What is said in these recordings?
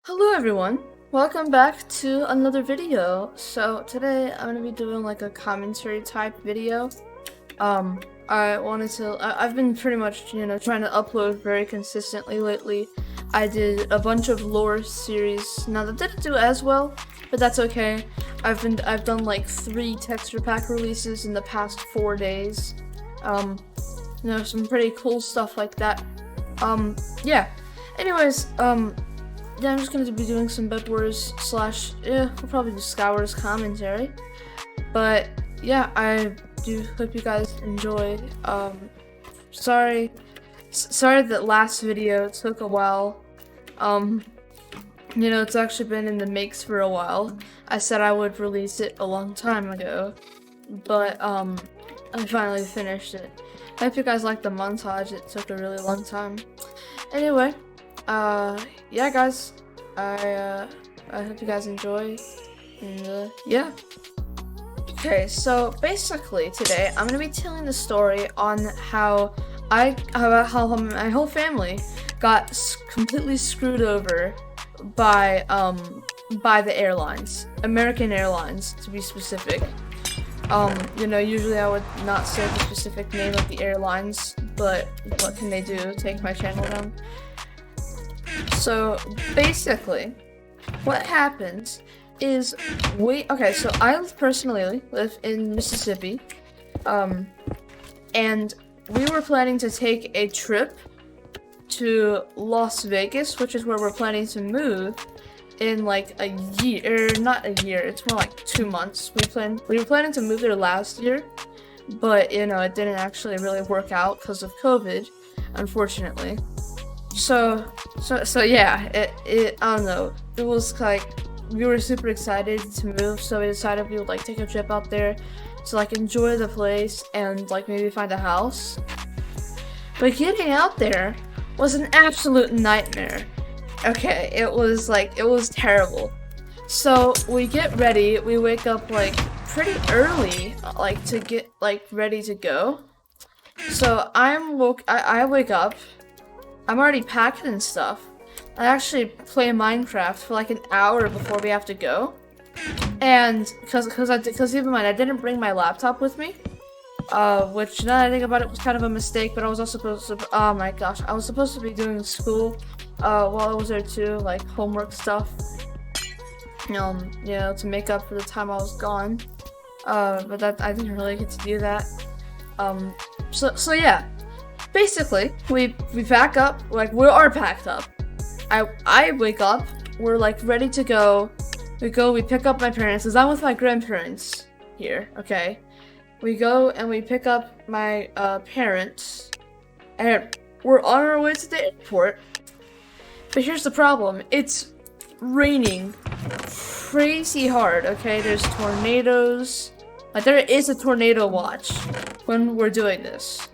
Hello everyone, welcome back to another video. So today I'm gonna be doing like a commentary type video. I've been pretty much, trying to upload very consistently lately. I did a bunch of lore series. Now that didn't do as well, but that's okay. I've done like 3 texture pack releases in the past 4 days. Some pretty cool stuff like that. Yeah. Anyways, yeah, I'm just going to be doing some bedwars / we'll probably do Skywars commentary. But yeah, I do hope you guys enjoy. Sorry that last video took a while. It's actually been in the makes for a while. I said I would release it a long time ago, but I finally finished it. I hope you guys liked the montage. It took a really long time. Anyway, yeah guys, I hope you guys enjoy, and yeah. Okay, so basically today I'm gonna be telling the story on how my whole family got completely screwed over by the airlines, American Airlines to be specific. Usually I would not say the specific name of the airlines, but what can they do? Take my channel down? So basically, what happens is so I personally live in Mississippi, and we were planning to take a trip to Las Vegas, which is where we're planning to move in like a year, not a year, it's more like 2 months. We were planning to move there last year, but it didn't actually really work out because of COVID, unfortunately. So yeah, I don't know, it was like we were super excited to move, so we decided we would like take a trip out there to like enjoy the place and like maybe find a house. But getting out there was an absolute nightmare. Okay, it was terrible. So we get ready, we wake up like pretty early, like to get like ready to go. So I wake up, I'm already packed and stuff. I actually play Minecraft for like an hour before we have to go. And because keep in mind, I didn't bring my laptop with me. Which now that I think about it was kind of a mistake, but I was also supposed to, oh my gosh, I was supposed to be doing school while I was there too, like homework stuff. To make up for the time I was gone. But I didn't really get to do that. So yeah. Basically, we pack up, like we are packed up. I wake up, we're like ready to go. We pick up my parents, because I'm with my grandparents here, okay? We go and we pick up my parents, and we're on our way to the airport. But here's the problem, it's raining crazy hard, okay? There's tornadoes, like there is a tornado watch when we're doing this.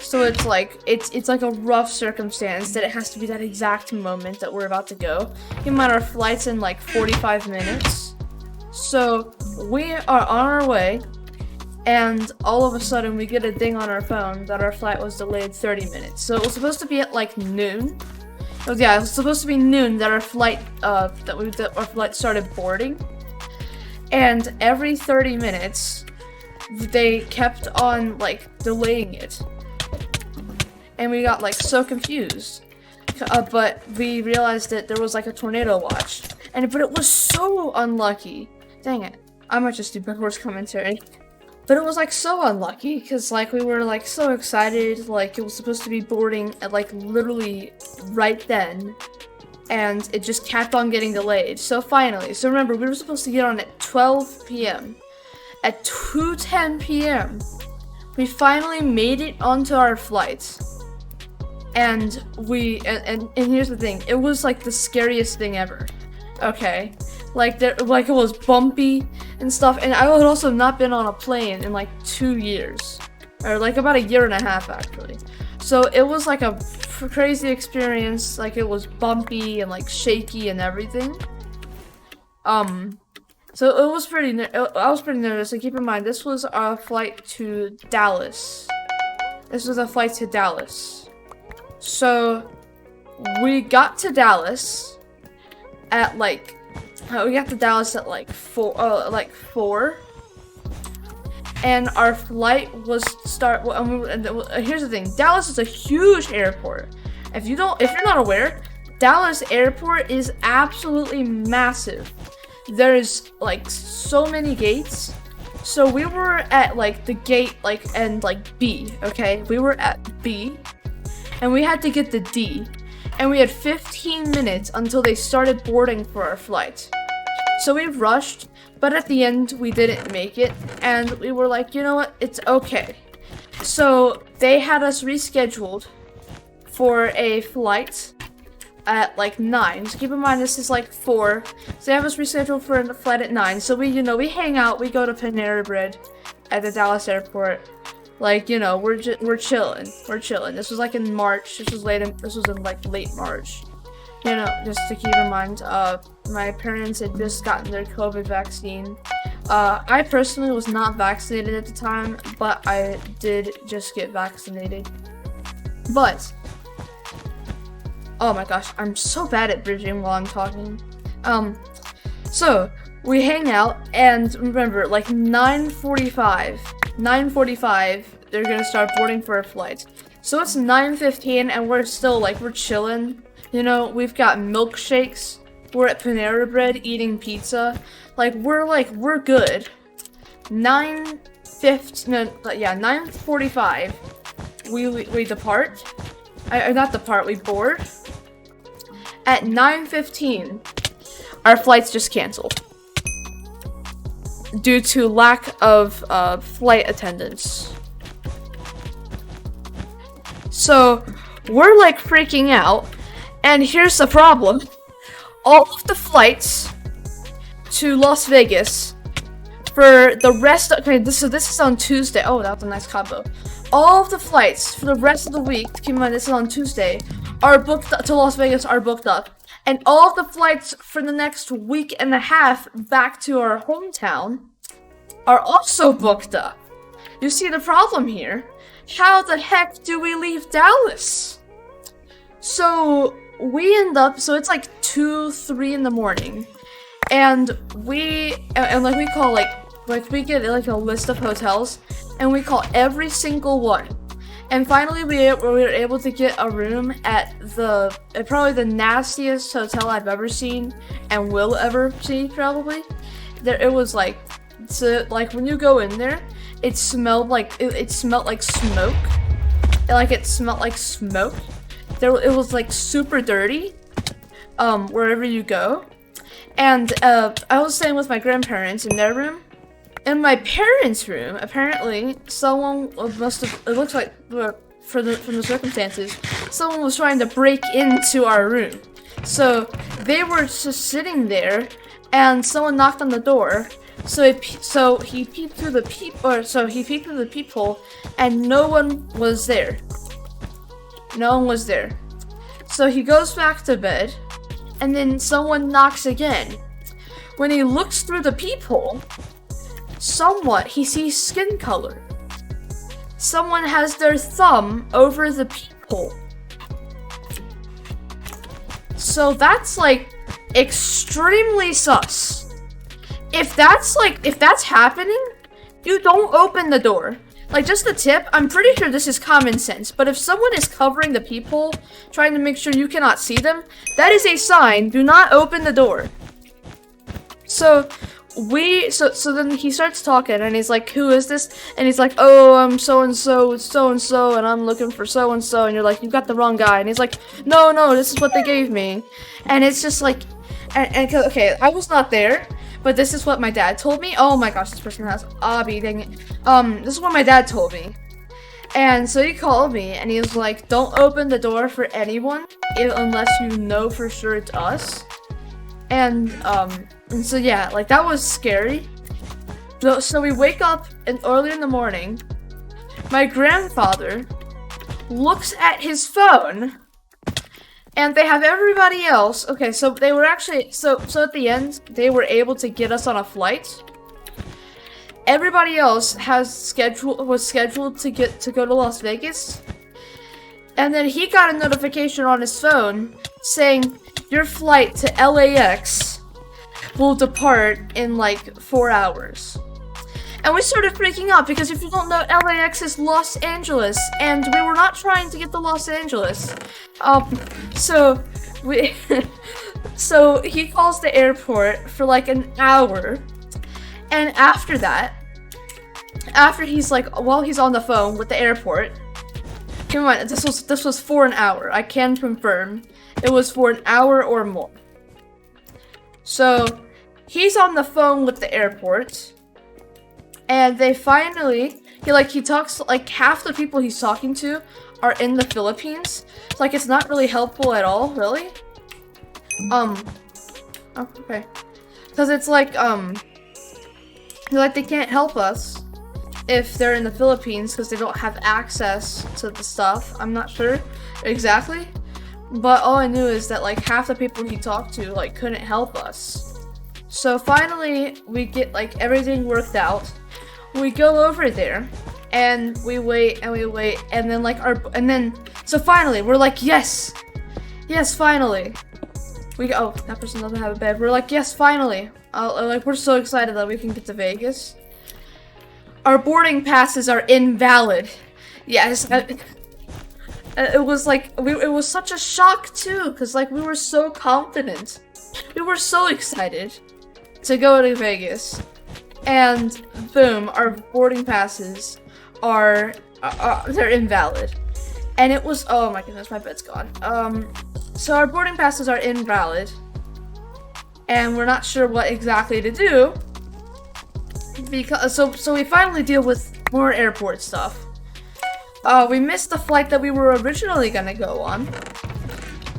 So it's like a rough circumstance that it has to be that exact moment that we're about to go. Keep in mind our flight's in like 45 minutes. So we are on our way, and all of a sudden we get a ding on our phone that our flight was delayed 30 minutes. So it was supposed to be at like noon. Oh yeah, it was supposed to be noon that our flight started boarding. And every 30 minutes they kept on like delaying it. And we got like so confused, but we realized that there was like a tornado watch, but it was so unlucky. Dang it, I might just do bedwars commentary. But it was like so unlucky because like we were like so excited, like it was supposed to be boarding at like literally right then, and it just kept on getting delayed. So remember, we were supposed to get on at 12 p.m. At 2:10 p.m. we finally made it onto our flight. And here's the thing, it was like the scariest thing ever. Okay, like it was bumpy and stuff, and I had also not been on a plane in like 2 years, or like about 1.5 years actually. So it was like a crazy experience. Like it was bumpy and like shaky and everything. So it was I was pretty nervous. And keep in mind, this was a flight to Dallas. So we got to Dallas, at like, we got to Dallas at like 4, and our flight was here's the thing, Dallas is a huge airport. If you're not aware, Dallas airport is absolutely massive. There's like so many gates. So we were at like the gate and B, okay? We were at B and we had to get to D. And we had 15 minutes until they started boarding for our flight. So we rushed, but at the end we didn't make it, and we were like, you know what, it's okay. So they had us rescheduled for a flight at like 9. So keep in mind this is like 4. So they have us rescheduled for a flight at 9. So we hang out, we go to Panera Bread at the Dallas airport. Like, we're chilling. This was like in March. This was in like late March. Just to keep in mind, my parents had just gotten their COVID vaccine. I personally was not vaccinated at the time, but I did just get vaccinated. But, oh my gosh, I'm so bad at bridging while I'm talking. So, we hang out, and remember, like 9:45, they're gonna start boarding for our flight. So it's 9:15, and we're still, we're chilling. We've got milkshakes. We're at Panera Bread eating pizza. We're good. 9:45, we depart. Not depart, we board. At 9:15, our flight's just canceled due to lack of flight attendance. So we're freaking out, and here's the problem. All of the flights to Las Vegas for the rest of, this is on Tuesday. Oh, that was a nice combo. All of the flights for the rest of the week, keep in mind this is on Tuesday, are booked to Las Vegas are booked up. And all of the flights for the next week and a half back to our hometown are also booked up. You see the problem here? How the heck do we leave Dallas? So we end up, so it's 2, 3 in the morning, and we call we get a list of hotels, and we call every single one. And finally, we were able to get a room at probably the nastiest hotel I've ever seen and will ever see, probably. It was when you go in there, it smelled like smoke. It smelled like smoke. It was super dirty, wherever you go. And I was staying with my grandparents in their room. In my parents' room, apparently, someone must have, it looks like, from the circumstances, someone was trying to break into our room. So, they were just sitting there, and someone knocked on the door. So he peeped through the peephole, and no one was there. No one was there. So he goes back to bed, and then someone knocks again. When he looks through the peephole, he sees skin color. Someone has their thumb over the peephole. So that's extremely sus. If that's happening, you don't open the door. Just a tip, I'm pretty sure this is common sense, but if someone is covering the peephole, trying to make sure you cannot see them, that is a sign, do not open the door. So then he starts talking, and he's like, who is this? And he's like, oh, I'm so-and-so with so-and-so, and I'm looking for so-and-so, and you're like, you got the wrong guy. And he's like, no, this is what they gave me. And it's just okay, I was not there, but this is what my dad told me. Oh my gosh, this person has Abby, dang it. This is what my dad told me. And so he called me, and he was like, don't open the door for anyone unless you know for sure it's us. And so yeah, that was scary. So we wake up early in the morning. My grandfather looks at his phone, and they have everybody else. Okay, so they were actually, so at the end, they were able to get us on a flight. Everybody else was scheduled to go to Las Vegas. And then he got a notification on his phone saying, your flight to LAX will depart in like 4 hours. And we started freaking out because if you don't know, LAX is Los Angeles, and we were not trying to get to Los Angeles. So we, so he calls the airport for like an hour, and after that, after he's like, while he's on the phone with the airport, keep in mind, this was for an hour. I can confirm it was for an hour or more. So he's on the phone with the airport. And they finally, he talks, like, half the people he's talking to are in the Philippines. It's like, it's not really helpful at all, really. Oh, okay. Because it's like, they can't help us if they're in the Philippines because they don't have access to the stuff. I'm not sure exactly. But all I knew is that, like, half the people he talked to, like, couldn't help us. So finally, we get, like, everything worked out. We go over there, and we wait, and then, like, so finally, we're like, yes, finally. Oh, that person doesn't have a bed. We're like, yes, finally. Like, we're so excited that we can get to Vegas. Our boarding passes are invalid. Yes, it was like, it was such a shock, too, because, like, we were so confident. We were so excited to go to Vegas. And boom, our boarding passes are they're invalid. And it was, oh my goodness, my bed's gone. So our boarding passes are invalid. And we're not sure what exactly to do. Because so we finally deal with more airport stuff. We missed the flight that we were originally gonna go on.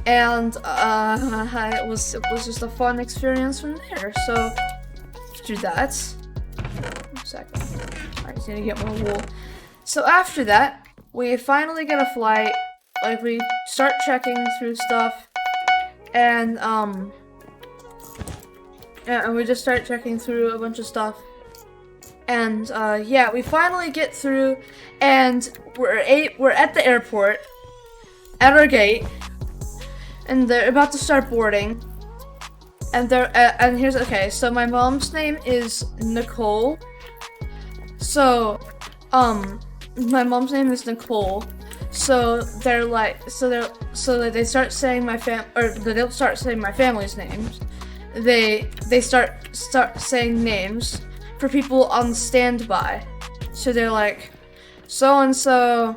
And it was just a fun experience from there. So after that, one second. I just need to get more wool. So after that, we finally get a flight. Like, we start checking through stuff, and we just start checking through a bunch of stuff. And yeah, we finally get through, and we're at the airport, at our gate, and they're about to start boarding. And here's, okay, so my mom's name is Nicole. So, my mom's name is Nicole. So they're like, so they start saying they don't start saying my family's names. They start saying names for people on standby. So they're like, so and so.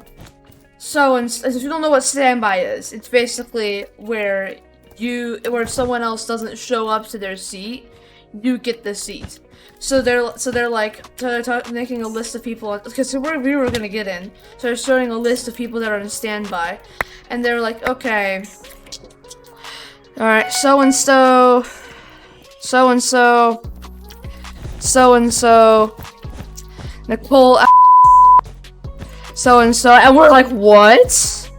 If you don't know what standby is, it's basically where someone else doesn't show up to their seat, you get the seat. So they're making a list of people, because we were gonna get in. So they're showing a list of people that are on standby, and they're like, okay, all right, so and so, Nicole, so and so, and we're like, what?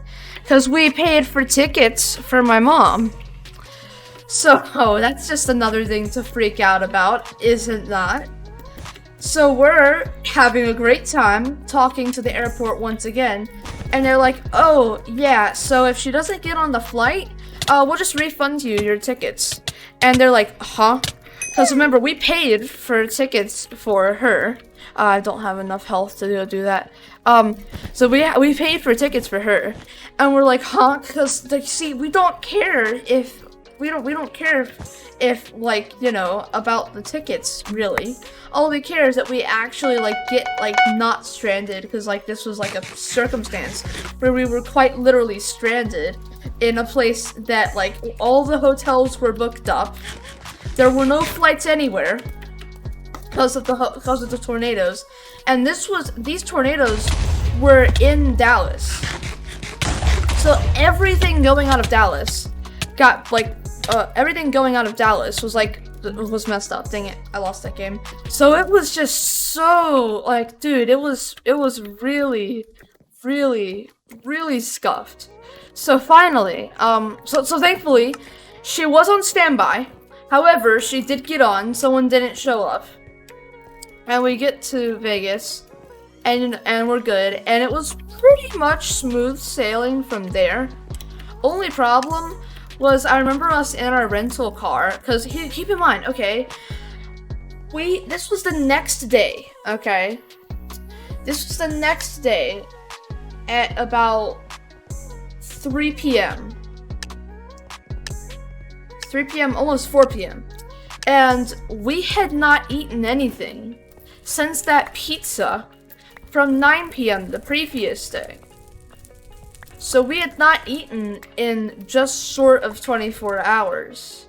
Because we paid for tickets for my mom. So, that's just another thing to freak out about, isn't that? So we're having a great time talking to the airport once again, and they're like, oh, yeah, so if she doesn't get on the flight, we'll just refund you your tickets. And they're like, huh? Because remember, we paid for tickets for her. I don't have enough health to do that. So we paid for tickets for her, and we're like, huh? Because, like, see, we don't care if we don't care if, like, you know, about the tickets, really. All we care is that we actually, like, get, like, not stranded, because, like, this was, like, a circumstance where we were quite literally stranded in a place that, like, all the hotels were booked up. There were no flights anywhere because of the tornadoes, and these tornadoes were in Dallas. So everything going out of Dallas got, like, was messed up. Dang it, I lost that game. So it was just so, like, dude, it was really, really, really scuffed. So finally, so thankfully, she was on standby. However, she did get on, someone didn't show up. And we get to Vegas, and we're good, and it was pretty much smooth sailing from there. Only problem was I remember us in our rental car, because keep in mind, okay, this was the next day, okay? This was the next day at about 3 p.m. 3 p.m., almost 4 p.m. And we had not eaten anything since that pizza from 9 p.m. the previous day. So we had not eaten in just short of 24 hours.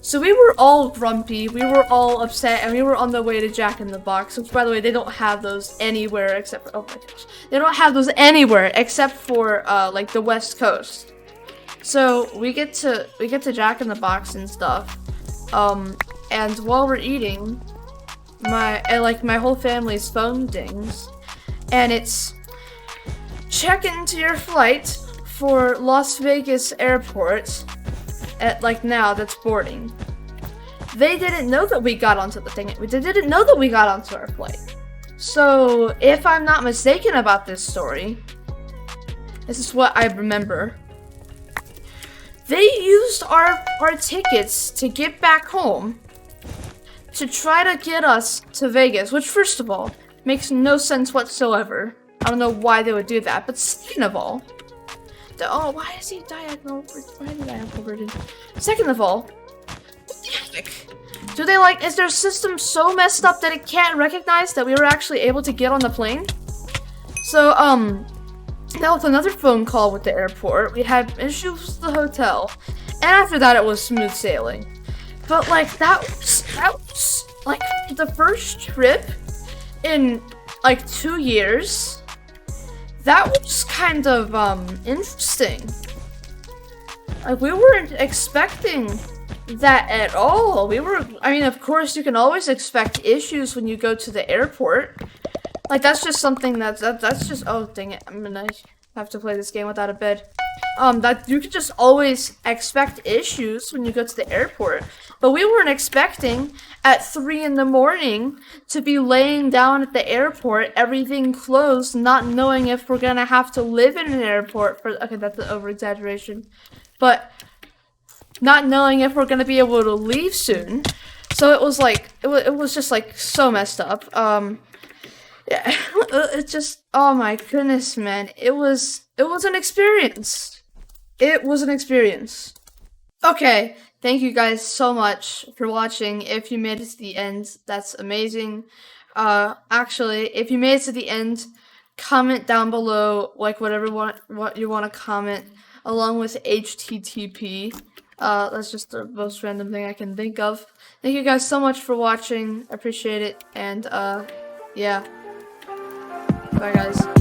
So we were all grumpy, we were all upset, and we were on the way to Jack in the Box, which, by the way, they don't have those anywhere except for, oh my gosh. They don't have those anywhere except for, like, the West Coast. So we get to Jack in the Box and stuff, and while we're eating, my whole family's phone dings, and it's check into your flight for Las Vegas airport at, like, now that's boarding. They didn't know that we got onto the thing. They didn't know that we got onto our flight. So if I'm not mistaken about this story, this is what I remember. They used our tickets to get back home to try to get us to Vegas, which, first of all, makes no sense whatsoever. I don't know why they would do that, but second of all, why is he diagonal? Why did I have converted? Second of all, what the heck? Do they, like, is their system so messed up that it can't recognize that we were actually able to get on the plane? So, that was another phone call with the airport. We had issues with the hotel, and after that, it was smooth sailing. But, like, that was like the first trip in like 2 years. That was kind of interesting. Like, we weren't expecting that at all. I mean, of course, you can always expect issues when you go to the airport. Like, that's just something that's just, oh, dang it, I'm gonna have to play this game without a bed. That you could just always expect issues when you go to the airport. But we weren't expecting at 3 in the morning to be laying down at the airport, everything closed, not knowing if we're gonna have to live in an airport for, okay, that's an over-exaggeration, but not knowing if we're gonna be able to leave soon. So it was like, it was just like so messed up. Yeah, it just, oh my goodness, man. It was an experience. It was an experience. Okay, thank you guys so much for watching. If you made it to the end, that's amazing. Actually, if you made it to the end, comment down below, like, what you want to comment, along with HTTP. That's just the most random thing I can think of. Thank you guys so much for watching. I appreciate it, and, yeah. Bye, guys.